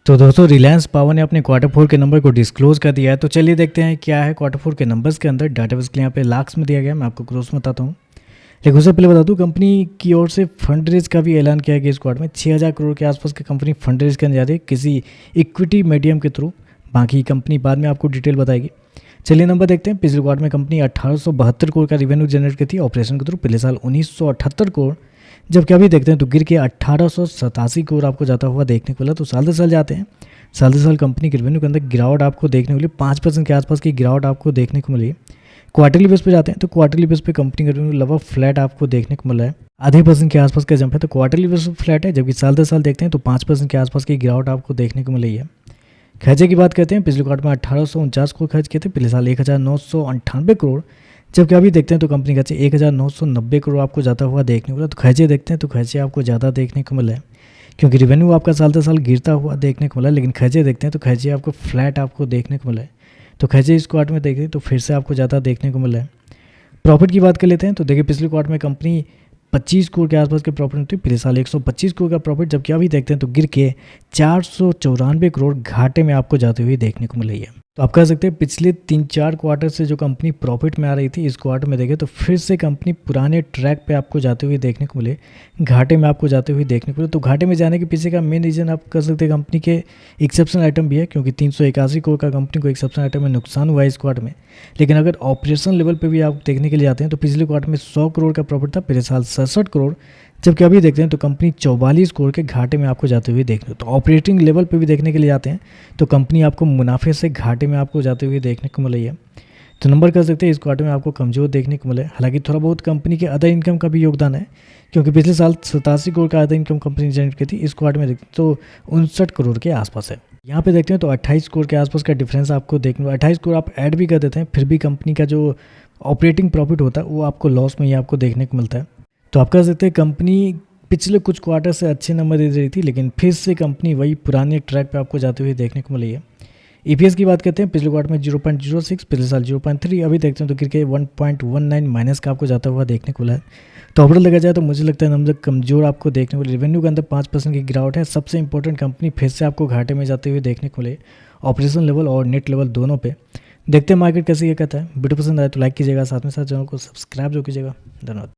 तो दोस्तों रिलायंस पावर ने अपने क्वार्टर फोर के नंबर को डिस्क्लोज कर दिया है। तो चलिए देखते हैं क्या है क्वार्टर फोर के नंबर्स के अंदर। डाटाबेस के लिए यहाँ पे लाख्स में दिया गया है, मैं आपको ग्रोस में बताता हूँ। लेकिन उससे पहले बता दूँ, कंपनी की ओर से फंड रेज का भी ऐलान किया गया इस क्वार्टर में। 6000 करोड़ के आसपास की कंपनी फंड रेज करने जा रही है किसी इक्विटी मीडियम के थ्रू। बाकी कंपनी बाद में आपको डिटेल बताएगी। चलिए नंबर देखते हैं। पिछले क्वार्टर में कंपनी 1872 करोड़ का रेवेन्यू जनरेट की थी ऑपरेशन के थ्रू। पिछले साल 1978 करोड़, जबकि अभी देखते हैं तो गिर के 1887 करोड़ आपको जाता हुआ देखने को मिला। तो साल दर साल जाते हैं, साल दर साल कंपनी के रेवेन्यू के अंदर गिरावट आपको देखने को मिली। 5% के आसपास की गिरावट आपको देखने को मिली। क्वार्टरली बेस पे जाते हैं तो क्वार्टरली बेस पे कंपनी का रेवेन्यू लगभग फ्लैट आपको देखने को मिला है। आधे % के आसपास का जंप है। तो क्वार्टरली बेस पे फ्लैट है, जबकि साल दर साल देखते हैं तो 5% के आसपास की गिरावट आपको देखने को मिली है। खर्चे की बात करते हैं, पिछले क्वार्टर में 1849 करोड़ खर्च किए थे, पिछले साल 1998 करोड़, जबकि अभी देखते हैं तो कंपनी खर्चे 1990 करोड़ आपको जाता हुआ देखने को मिला। तो खर्चे देखते हैं तो खर्चे आपको ज़्यादा देखने को मिला है, क्योंकि रेवेन्यू आपका साल दर साल गिरता हुआ देखने को मिला। लेकिन खर्चे देखते हैं तो खर्चे आपको फ्लैट आपको देखने को मिला है। तो खर्चे इस क्वार्टर में देखते तो फिर से आपको ज़्यादा देखने को मिला है। प्रॉफिट की बात कर लेते हैं तो देखिए पिछले क्वार्टर में कंपनी 25 करोड़ के आसपास के प्रॉफिट होती है, पिछले साल 125 करोड़ का प्रॉफिट, जबकि अभी देखते हैं तो गिर के 494 करोड़ घाटे में आपको जाते हुए देखने को मिल रही है। तो आप कह सकते हैं पिछले 3-4 क्वार्टर से जो कंपनी प्रॉफिट में आ रही थी, इस क्वार्टर में देखें तो फिर से कंपनी पुराने ट्रैक पे आपको जाते हुए देखने को मिले, घाटे में आपको जाते हुए देखने को मिले। तो घाटे में जाने के पीछे का मेन रीज़न आप कह सकते हैं कंपनी के एक्सेप्शनल आइटम भी है, क्योंकि 381 करोड़ का कंपनी को एक्सेप्शनल आइटम में नुकसान हुआ है इस क्वार्टर में। लेकिन अगर ऑपरेशन लेवल पर भी आप देखने के लिए जाते हैं तो पिछले क्वार्टर में 100 करोड़ का प्रॉफिट था, पिछले साल 67 करोड़, जबकि अभी देखते हैं तो कंपनी 44 करोड़ के घाटे में आपको जाते हुए देखने। तो ऑपरेटिंग लेवल पे भी देखने के लिए जाते हैं तो कंपनी आपको मुनाफे से घाटे में आपको जाते हुए देखने को मिली है। तो नंबर कर सकते हैं इस क्वार्टर में आपको कमजोर देखने को मिले। हालांकि थोड़ा बहुत कंपनी के अदर इनकम का भी योगदान है, क्योंकि पिछले साल 87 करोड़ का अदर इनकम कंपनी जनरेट की थी, इस क्वार्टर में देखते तो 59 करोड़ के आसपास है। यहाँ पे देखते हैं तो 28 करोड़ के आसपास का डिफरेंस आपको देखने को, 28 करोड़ आप ऐड भी कर देते हैं फिर भी कंपनी का जो ऑपरेटिंग प्रॉफिट होता है वो आपको लॉस में ही आपको देखने को मिलता है। तो आप कह सकते हैं कंपनी पिछले कुछ क्वार्टर से अच्छे नंबर दे रही थी, लेकिन फिर से कंपनी वही पुराने ट्रैक पे आपको जाते हुए देखने को मिली है। ईपीएस की बात करते हैं, पिछले क्वार्टर में 0.06, पिछले साल 0.3, अभी देखते हैं तो गिर के 1.19 माइनस का आपको जाता हुआ देखने को मिला है। तो ओवरऑल देखा जाए तो मुझे लगता है नंबर कमजोर आपको देखने को मिले। रेवेन्यू के अंदर 5% की गिरावट है। सबसे इंपॉर्टेंट कंपनी फिर से आपको घाटे में जाते हुए देखने को मिले, ऑपरेशन लेवल और नेट लेवल दोनों पे। देखते हैं मार्केट कैसे ये कहता है। वीडियो पसंद आए तो लाइक कीजिएगा, साथ में साथ चैनल को सब्सक्राइब जो कीजिएगा। धन्यवाद।